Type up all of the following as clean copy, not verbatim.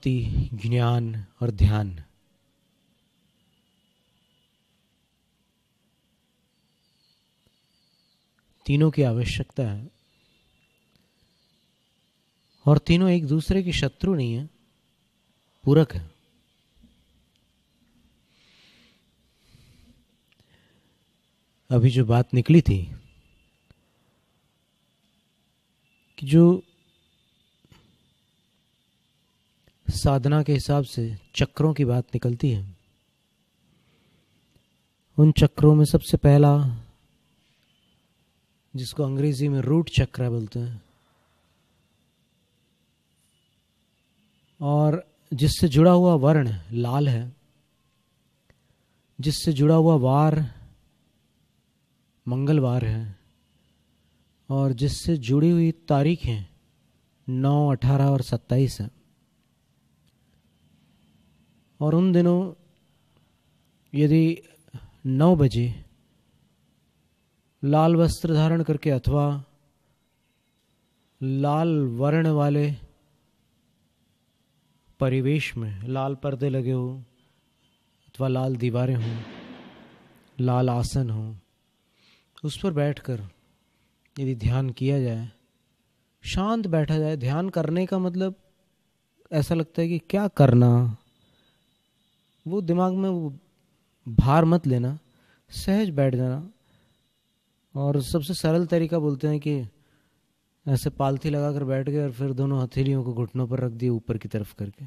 भक्ति, ज्ञान और ध्यान, तीनों की आवश्यकता है। और तीनों एक दूसरे के शत्रु नहीं है, पूरक है। अभी जो बात निकली थी कि जो साधना के हिसाब से चक्रों की बात निकलती है, उन चक्रों में सबसे पहला, जिसको अंग्रेजी में रूट चक्र बोलते हैं, और जिससे जुड़ा हुआ वर्ण लाल है, जिससे जुड़ा हुआ वार मंगलवार है, और जिससे जुड़ी हुई तारीखें 9, 18 और 27 है। और उन दिनों यदि 9 बजे लाल वस्त्र धारण करके अथवा लाल वर्ण वाले परिवेश में, लाल पर्दे लगे हो अथवा लाल दीवारें हों, लाल आसन हो, उस पर बैठकर यदि ध्यान किया जाए, शांत बैठा जाए। ध्यान करने का मतलब ऐसा लगता है कि क्या करना, वो दिमाग में वो भार मत लेना, सहज बैठ जाना। और सबसे सरल तरीका बोलते हैं कि ऐसे पालथी लगा कर बैठ गए और फिर दोनों हथेलियों को घुटनों पर रख दिए ऊपर की तरफ करके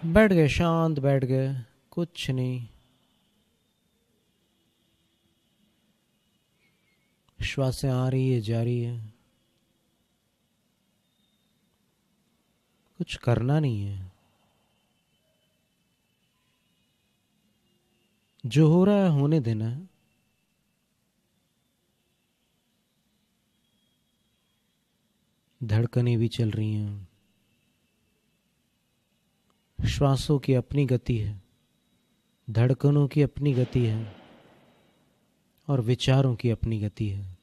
बैठ गए, शांत बैठ गए, कुछ नहीं। श्वासें आ रही है, जा रही है, कुछ करना नहीं है। जो हो रहा है होने देना है। धड़कनें भी चल रही हैं, श्वासों की अपनी गति है, धड़कनों की अपनी गति है, और विचारों की अपनी गति है।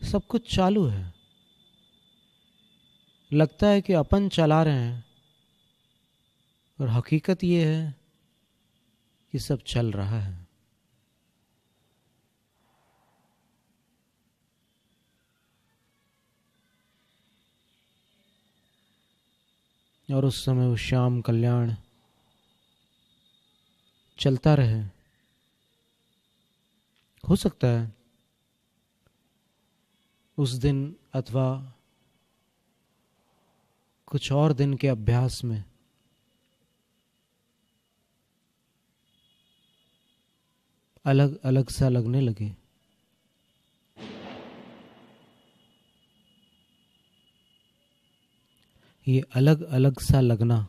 सब कुछ चालू है। लगता है कि अपन चला रहे हैं, और हकीकत ये है कि सब चल रहा है। और उस समय वो श्याम कल्याण चलता रहे। हो सकता है उस दिन अथवा कुछ और दिन के अभ्यास में अलग अलग सा लगने लगे। ये अलग अलग सा लगना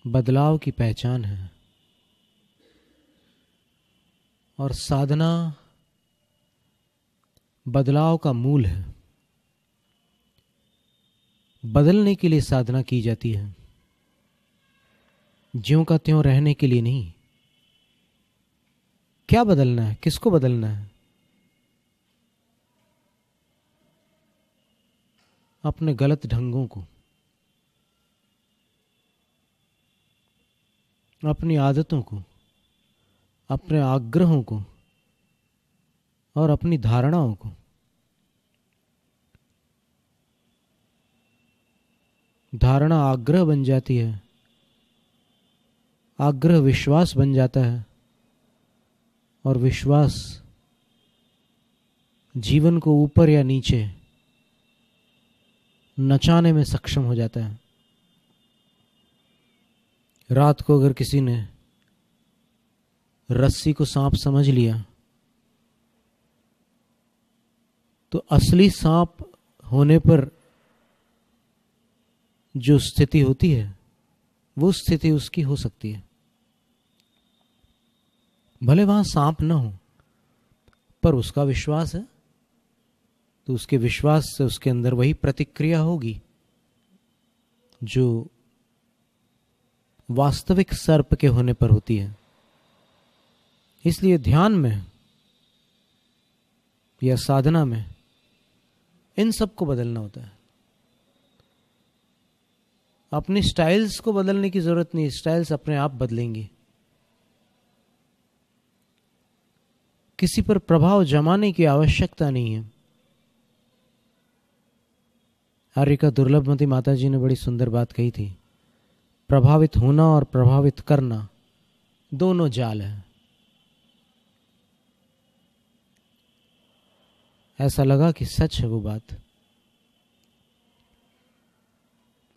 बदलाव की पहचान है। और साधना बदलाव का मूल है। बदलने के लिए साधना की जाती है, ज्यों का त्यों रहने के लिए नहीं। क्या बदलना है, किसको बदलना है? अपने गलत ढंगों को, अपनी आदतों को, अपने आग्रहों को और अपनी धारणाओं को। धारणा आग्रह बन जाती है, आग्रह विश्वास बन जाता है, और विश्वास जीवन को ऊपर या नीचे नचाने में सक्षम हो जाता है। रात को अगर किसी ने रस्सी को सांप समझ लिया, तो असली सांप होने पर जो स्थिति होती है, वो स्थिति उसकी हो सकती है। भले वहां सांप न हो, पर उसका विश्वास है, तो उसके विश्वास से उसके अंदर वही प्रतिक्रिया होगी जो वास्तविक सर्प के होने पर होती है। इसलिए ध्यान में या साधना में, इन सब को बदलना होता है। अपनी स्टाइल्स को बदलने की जरूरत नहीं, स्टाइल्स अपने आप बदलेंगी। किसी पर प्रभाव जमाने की आवश्यकता नहीं है। आर्यिका दुर्लभमती माता जी ने बड़ी सुंदर बात कही थी, प्रभावित होना और प्रभावित करना दोनों जाल है। ऐसा लगा कि सच है वो बात,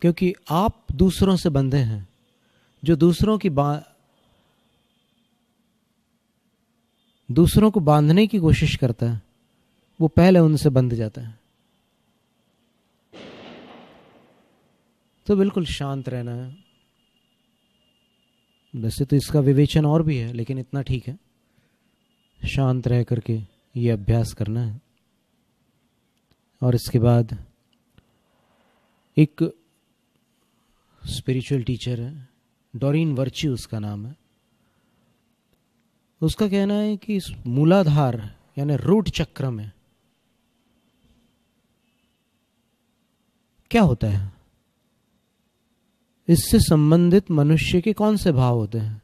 क्योंकि आप दूसरों से बंधे हैं। जो दूसरों को बांधने की कोशिश करता है वो पहले उनसे बंध जाता है। तो बिल्कुल शांत रहना है। वैसे तो इसका विवेचन और भी है, लेकिन इतना ठीक है, शांत रह करके ये अभ्यास करना है। और इसके बाद एक स्पिरिचुअल टीचर है, डॉरिन वर्च्यू उसका नाम है। उसका कहना है कि इस मूलाधार यानी रूट चक्र में क्या होता है, इससे संबंधित मनुष्य के कौन से भाव होते हैं।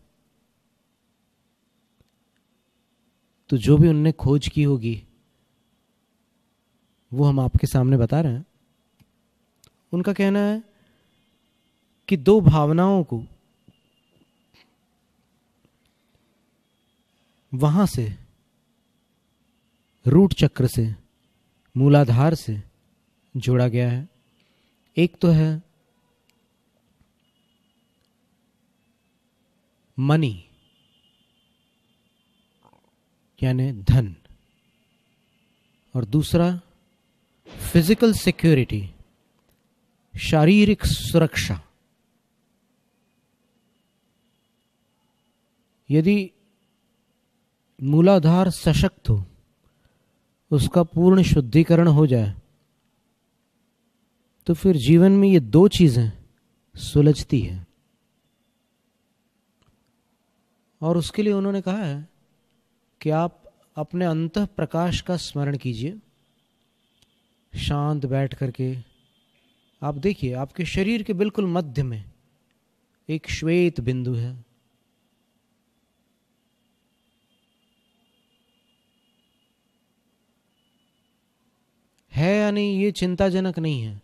तो जो भी उनने खोज की होगी वो हम आपके सामने बता रहे हैं। उनका कहना है कि दो भावनाओं को वहां से, रूट चक्र से, मूलाधार से जोड़ा गया है। एक तो है मनी यानी धन, और दूसरा फिजिकल सिक्योरिटी, शारीरिक सुरक्षा। यदि मूलाधार सशक्त हो, उसका पूर्ण शुद्धिकरण हो जाए, तो फिर जीवन में ये दो चीजें सुलझती है। और उसके लिए उन्होंने कहा है कि आप अपने अंतः प्रकाश का स्मरण कीजिए, शांत बैठ करके। आप देखिए, आपके शरीर के बिल्कुल मध्य में एक श्वेत बिंदु है या नहीं ये चिंताजनक नहीं है।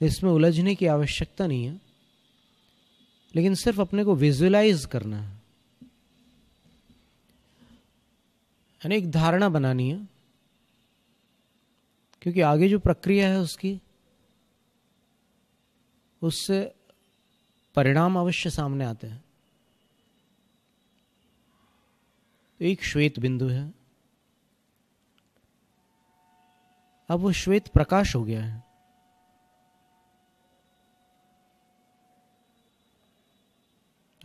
इसमें उलझने की आवश्यकता नहीं है, लेकिन सिर्फ अपने को विजुअलाइज करना है, यानी एक धारणा बनानी है। क्योंकि आगे जो प्रक्रिया है उससे परिणाम अवश्य सामने आते हैं। तो एक श्वेत बिंदु है, अब वो श्वेत प्रकाश हो गया है।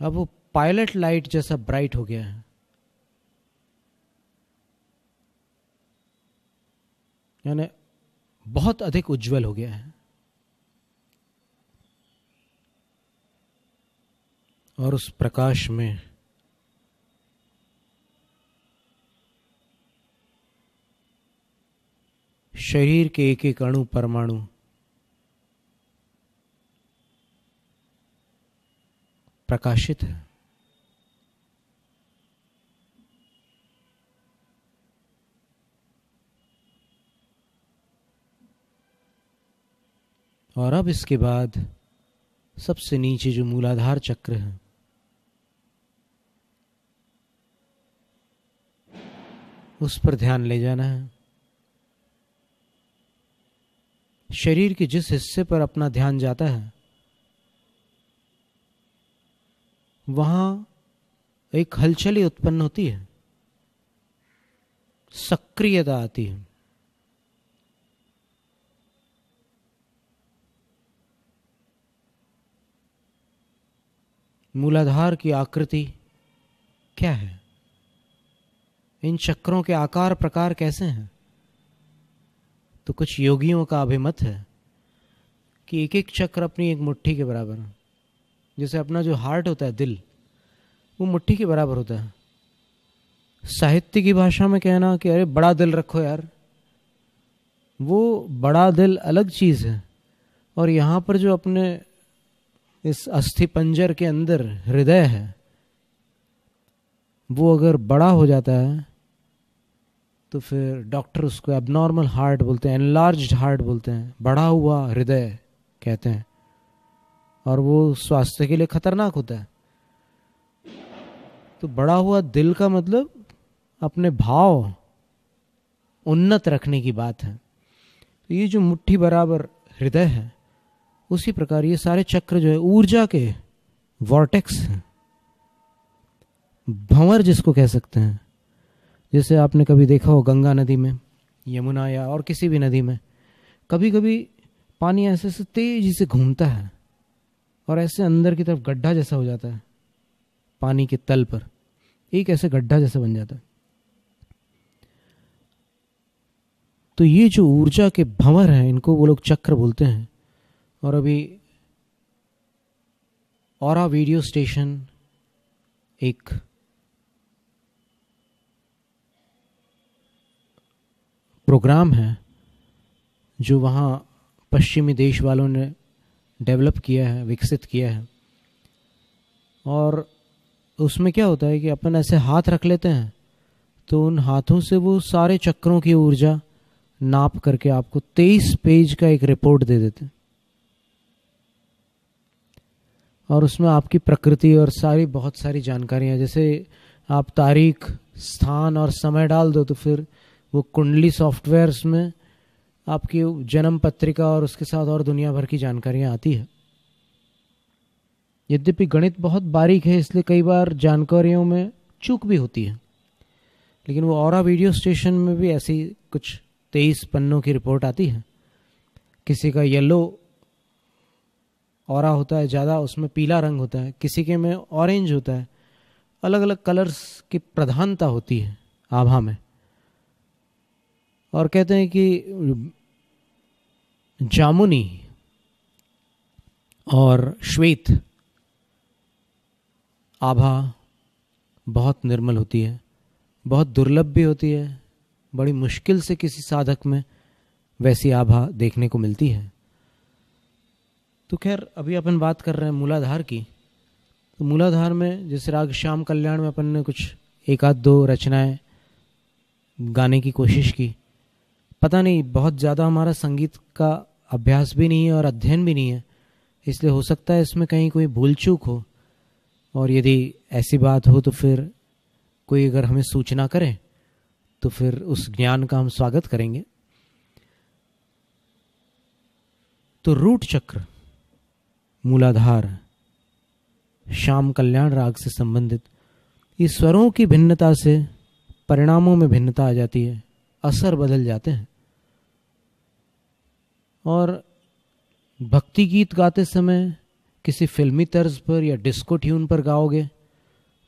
अब वो पायलट लाइट जैसा ब्राइट हो गया है, यानी बहुत अधिक उज्जवल हो गया है। और उस प्रकाश में शरीर के एक एक अणु परमाणु प्रकाशित है। और अब इसके बाद सबसे नीचे जो मूलाधार चक्र है, उस पर ध्यान ले जाना है। शरीर के जिस हिस्से पर अपना ध्यान जाता है वहां एक हलचली उत्पन्न होती है, सक्रियता आती है। मूलाधार की आकृति क्या है, इन चक्रों के आकार प्रकार कैसे हैं? तो कुछ योगियों का अभिमत है कि एक एक चक्र अपनी एक मुट्ठी के बराबर है। जैसे अपना जो हार्ट होता है, दिल, वो मुट्ठी के बराबर होता है। साहित्य की भाषा में कहना कि अरे बड़ा दिल रखो यार, वो बड़ा दिल अलग चीज़ है। और यहाँ पर जो अपने इस अस्थि पंजर के अंदर हृदय है, वो अगर बड़ा हो जाता है तो फिर डॉक्टर उसको एबनॉर्मल हार्ट बोलते हैं, एनलार्ज्ड हार्ट बोलते हैं, बढ़ा हुआ हृदय कहते हैं, और वो स्वास्थ्य के लिए खतरनाक होता है। तो बड़ा हुआ दिल का मतलब अपने भाव उन्नत रखने की बात है। तो ये जो मुट्ठी बराबर हृदय है, उसी प्रकार ये सारे चक्र जो है ऊर्जा के वॉर्टेक्स हैं, भंवर जिसको कह सकते हैं। जैसे आपने कभी देखा हो गंगा नदी में, यमुना या और किसी भी नदी में, कभी कभी पानी ऐसे ऐसे तेजी से घूमता है और ऐसे अंदर की तरफ गड्ढा जैसा हो जाता है, पानी के तल पर एक ऐसे गड्ढा जैसा बन जाता है। तो ये जो ऊर्जा के भंवर हैं, इनको वो लोग चक्र बोलते हैं। और अभी ऑरा वीडियो स्टेशन एक प्रोग्राम है जो वहाँ पश्चिमी देश वालों ने डेवलप किया है, विकसित किया है। और उसमें क्या होता है कि अपन ऐसे हाथ रख लेते हैं तो उन हाथों से वो सारे चक्रों की ऊर्जा नाप करके आपको 23 पेज का एक रिपोर्ट दे देते हैं। और उसमें आपकी प्रकृति और सारी बहुत सारी जानकारियाँ, जैसे आप तारीख, स्थान और समय डाल दो तो फिर वो कुंडली सॉफ्टवेयर्स में आपकी जन्म पत्रिका और उसके साथ और दुनिया भर की जानकारियाँ आती है। यद्यपि गणित बहुत बारीक है, इसलिए कई बार जानकारियों में चूक भी होती है, लेकिन वो ऑरा वीडियो स्टेशन में भी ऐसी कुछ 23 पन्नों की रिपोर्ट आती है। किसी का येलो ऑरा होता है ज़्यादा, उसमें पीला रंग होता है, किसी के में ऑरेंज होता है, अलग अलग कलर्स की प्रधानता होती है आभा में। और कहते हैं कि जामुनी और श्वेत आभा बहुत निर्मल होती है, बहुत दुर्लभ भी होती है, बड़ी मुश्किल से किसी साधक में वैसी आभा देखने को मिलती है। तो खैर अभी अपन बात कर रहे हैं मूलाधार की। तो मूलाधार में जैसे राग श्याम कल्याण में अपन ने कुछ एक आध दो रचनाएं गाने की कोशिश की। पता नहीं, बहुत ज़्यादा हमारा संगीत का अभ्यास भी नहीं है और अध्ययन भी नहीं है, इसलिए हो सकता है इसमें कहीं कोई भूल चूक हो। और यदि ऐसी बात हो तो फिर कोई अगर हमें सूचना करे तो फिर उस ज्ञान का हम स्वागत करेंगे। तो रूट चक्र, मूलाधार, श्याम कल्याण राग से संबंधित इस स्वरों की भिन्नता से परिणामों में भिन्नता आ जाती है, असर बदल जाते हैं। और भक्ति गीत गाते समय किसी फिल्मी तर्ज पर या डिस्को ट्यून पर गाओगे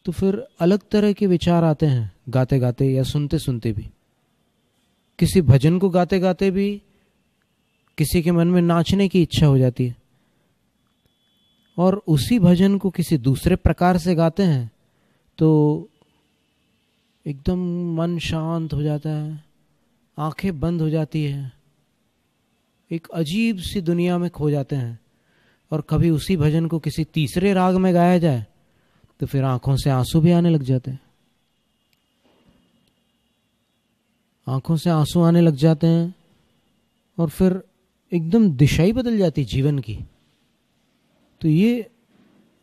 तो फिर अलग तरह के विचार आते हैं गाते गाते या सुनते सुनते भी। किसी भजन को गाते गाते भी किसी के मन में नाचने की इच्छा हो जाती है, और उसी भजन को किसी दूसरे प्रकार से गाते हैं तो एकदम मन शांत हो जाता है, आंखें बंद हो जाती है, एक अजीब सी दुनिया में खो जाते हैं। और कभी उसी भजन को किसी तीसरे राग में गाया जाए तो फिर आंखों से आंसू भी आने लग जाते हैं, आंखों से आंसू आने लग जाते हैं, और फिर एकदम दिशा ही बदल जाती जीवन की। तो ये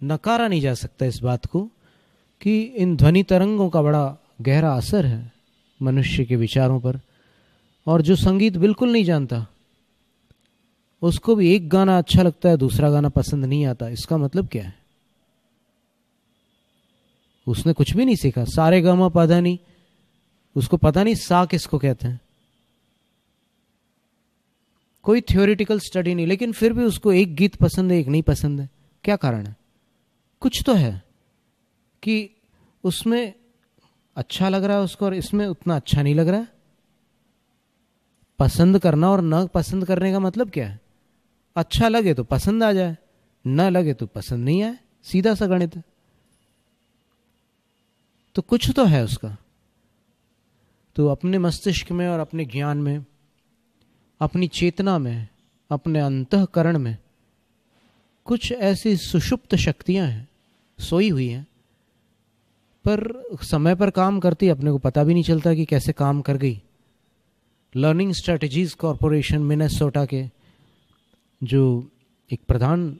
नकारा नहीं जा सकता इस बात को कि इन ध्वनि तरंगों का बड़ा गहरा असर है मनुष्य के विचारों पर। और जो संगीत बिल्कुल नहीं जानता उसको भी एक गाना अच्छा लगता है, दूसरा गाना पसंद नहीं आता। इसका मतलब क्या है? उसने कुछ भी नहीं सीखा, सारे गामा पता नहीं, उसको पता नहीं सा किसको कहते हैं, कोई थ्योरेटिकल स्टडी नहीं, लेकिन फिर भी उसको एक गीत पसंद है, एक नहीं पसंद है। क्या कारण है? कुछ तो है कि उसमें अच्छा लग रहा है उसको और इसमें उतना अच्छा नहीं लग रहा है। पसंद करना और न पसंद करने का मतलब क्या है? अच्छा लगे तो पसंद आ जाए, न लगे तो पसंद नहीं आए, सीधा सा गणित है। तो कुछ तो है उसका। तो अपने मस्तिष्क में और अपने ज्ञान में, अपनी चेतना में, अपने अंतःकरण में कुछ ऐसी सुषुप्त शक्तियां हैं, सोई हुई हैं, पर समय पर काम करती, अपने को पता भी नहीं चलता कि कैसे काम कर गई। लर्निंग स्ट्रेटजीज कॉरपोरेशन मिनेसोटा के जो एक प्रधान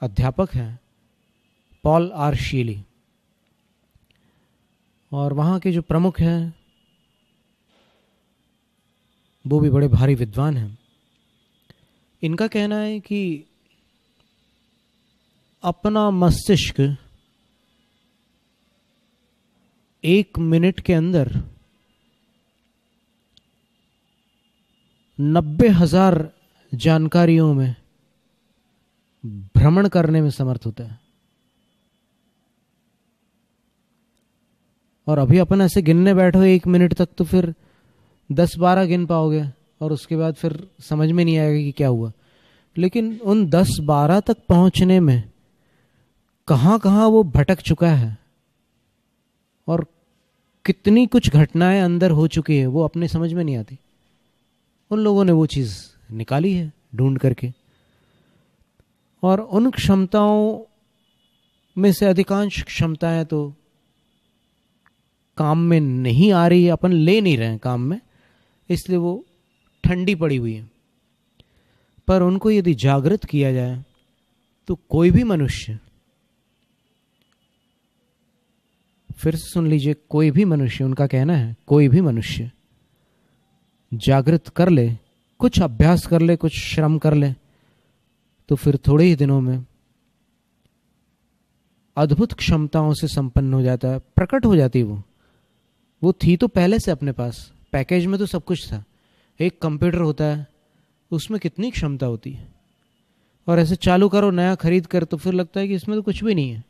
अध्यापक हैं पॉल आर शीली, और वहाँ के जो प्रमुख हैं वो भी बड़े भारी विद्वान हैं। इनका कहना है कि अपना मस्तिष्क 1 मिनट के अंदर 90,000 जानकारियों में भ्रमण करने में समर्थ होता है। और अभी अपन ऐसे गिनने बैठो 1 मिनट तक तो फिर 10-12 गिन पाओगे और उसके बाद फिर समझ में नहीं आएगा कि क्या हुआ। लेकिन उन 10-12 तक पहुंचने में कहाँ कहाँ वो भटक चुका है और कितनी कुछ घटनाएं अंदर हो चुकी है वो अपने समझ में नहीं आती। उन लोगों ने वो चीज़ निकाली है ढूंढ करके, और उन क्षमताओं में से अधिकांश क्षमताएं तो काम में नहीं आ रही है, अपन ले नहीं रहे हैं काम में, इसलिए वो ठंडी पड़ी हुई है। पर उनको यदि जागृत किया जाए तो कोई भी मनुष्य, फिर से सुन लीजिए, कोई भी मनुष्य, उनका कहना है कोई भी मनुष्य जागृत कर ले, कुछ अभ्यास कर ले, कुछ श्रम कर ले, तो फिर थोड़े ही दिनों में अद्भुत क्षमताओं से संपन्न हो जाता है, प्रकट हो जाती है। वो थी तो पहले से अपने पास, पैकेज में तो सब कुछ था। एक कंप्यूटर होता है, उसमें कितनी क्षमता होती है, और ऐसे चालू करो नया खरीद कर तो फिर लगता है कि इसमें तो कुछ भी नहीं है।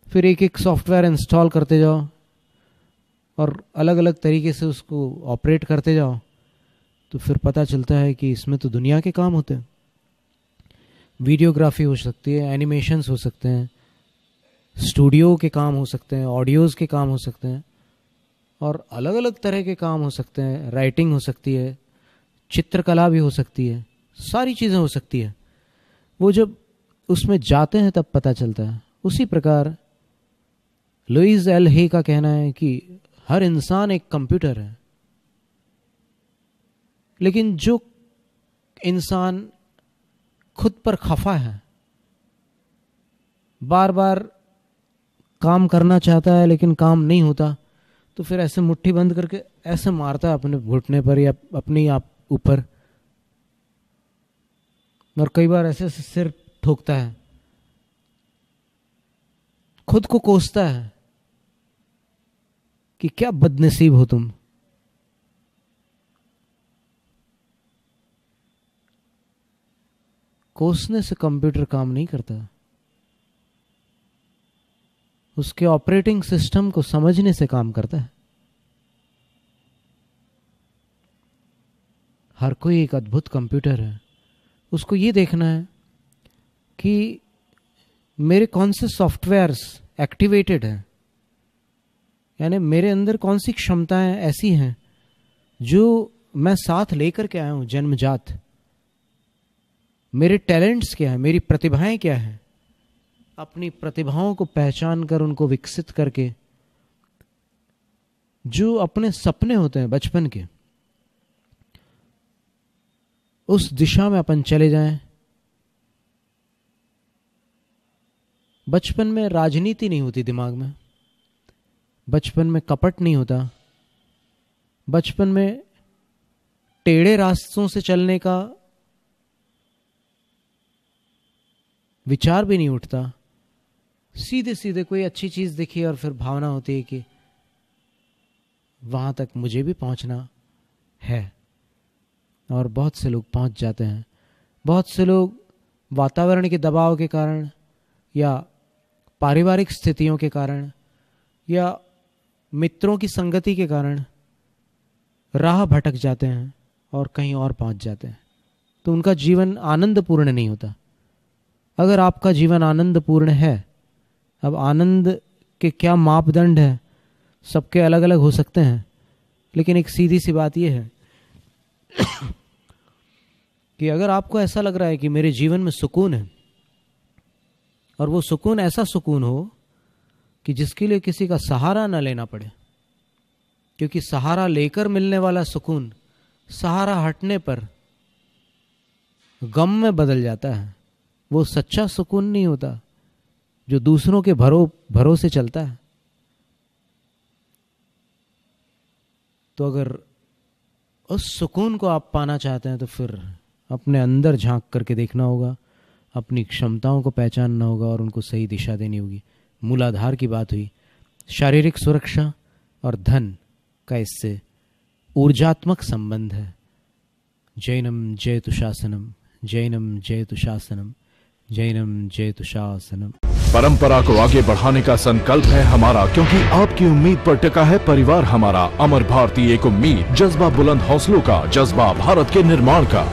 फिर एक एक सॉफ्टवेयर इंस्टॉल करते जाओ और अलग अलग तरीके से उसको ऑपरेट करते जाओ, तो फिर पता चलता है कि इसमें तो दुनिया के काम होते हैं। वीडियोग्राफी हो सकती है, एनिमेशंस हो सकते हैं, स्टूडियो के काम हो सकते हैं, ऑडियोज़ के काम हो सकते हैं, और अलग अलग तरह के काम हो सकते हैं। राइटिंग हो सकती है, चित्रकला भी हो सकती है, सारी चीज़ें हो सकती है। वो जब उसमें जाते हैं तब पता चलता है। उसी प्रकार लुईस एल हे का कहना है कि हर इंसान एक कंप्यूटर है, लेकिन जो इंसान खुद पर खफा है, बार बार काम करना चाहता है लेकिन काम नहीं होता, तो फिर ऐसे मुट्ठी बंद करके ऐसे मारता है अपने घुटने पर या अपने आप ऊपर, और कई बार ऐसे सिर ठोकता है, खुद को कोसता है कि क्या बदनसीब हो तुम। कोसने से कंप्यूटर काम नहीं करता, उसके ऑपरेटिंग सिस्टम को समझने से काम करता है। हर कोई एक अद्भुत कंप्यूटर है, उसको ये देखना है कि मेरे कौन से सॉफ्टवेयर्स एक्टिवेटेड हैं, यानी मेरे अंदर कौन सी क्षमताएं ऐसी हैं जो मैं साथ लेकर के आया हूं जन्मजात। मेरे टैलेंट्स क्या है, मेरी प्रतिभाएं क्या हैं। अपनी प्रतिभाओं को पहचान कर उनको विकसित करके जो अपने सपने होते हैं बचपन के, उस दिशा में अपन चले जाएं। बचपन में राजनीति नहीं होती दिमाग में, बचपन में कपट नहीं होता, बचपन में टेढ़े रास्तों से चलने का विचार भी नहीं उठता। सीधे सीधे कोई अच्छी चीज दिखी और फिर भावना होती है कि वहां तक मुझे भी पहुंचना है, और बहुत से लोग पहुंच जाते हैं। बहुत से लोग वातावरण के दबाव के कारण या पारिवारिक स्थितियों के कारण या मित्रों की संगति के कारण राह भटक जाते हैं और कहीं और पहुंच जाते हैं, तो उनका जीवन आनंदपूर्ण नहीं होता। अगर आपका जीवन आनंदपूर्ण है, अब आनंद के क्या मापदंड है सबके अलग अलग हो सकते हैं, लेकिन एक सीधी सी बात यह है कि अगर आपको ऐसा लग रहा है कि मेरे जीवन में सुकून है, और वो सुकून ऐसा सुकून हो कि जिसके लिए किसी का सहारा ना लेना पड़े, क्योंकि सहारा लेकर मिलने वाला सुकून सहारा हटने पर गम में बदल जाता है। वो सच्चा सुकून नहीं होता जो दूसरों के भरोसे चलता है। तो अगर उस सुकून को आप पाना चाहते हैं तो फिर अपने अंदर झांक करके देखना होगा, अपनी क्षमताओं को पहचानना होगा और उनको सही दिशा देनी होगी। मूलाधार की बात हुई, शारीरिक सुरक्षा और धन का इससे ऊर्जात्मक संबंध है। जैनम जयतु शासनम, जैनम जयतु शासनम, जैनम जयतु शासनम। परंपरा को आगे बढ़ाने का संकल्प है हमारा, क्योंकि आपकी उम्मीद पर टिका है परिवार हमारा। अमर भारती एक उम्मीद, जज्बा बुलंद हौसलों का, जज्बा भारत के निर्माण का।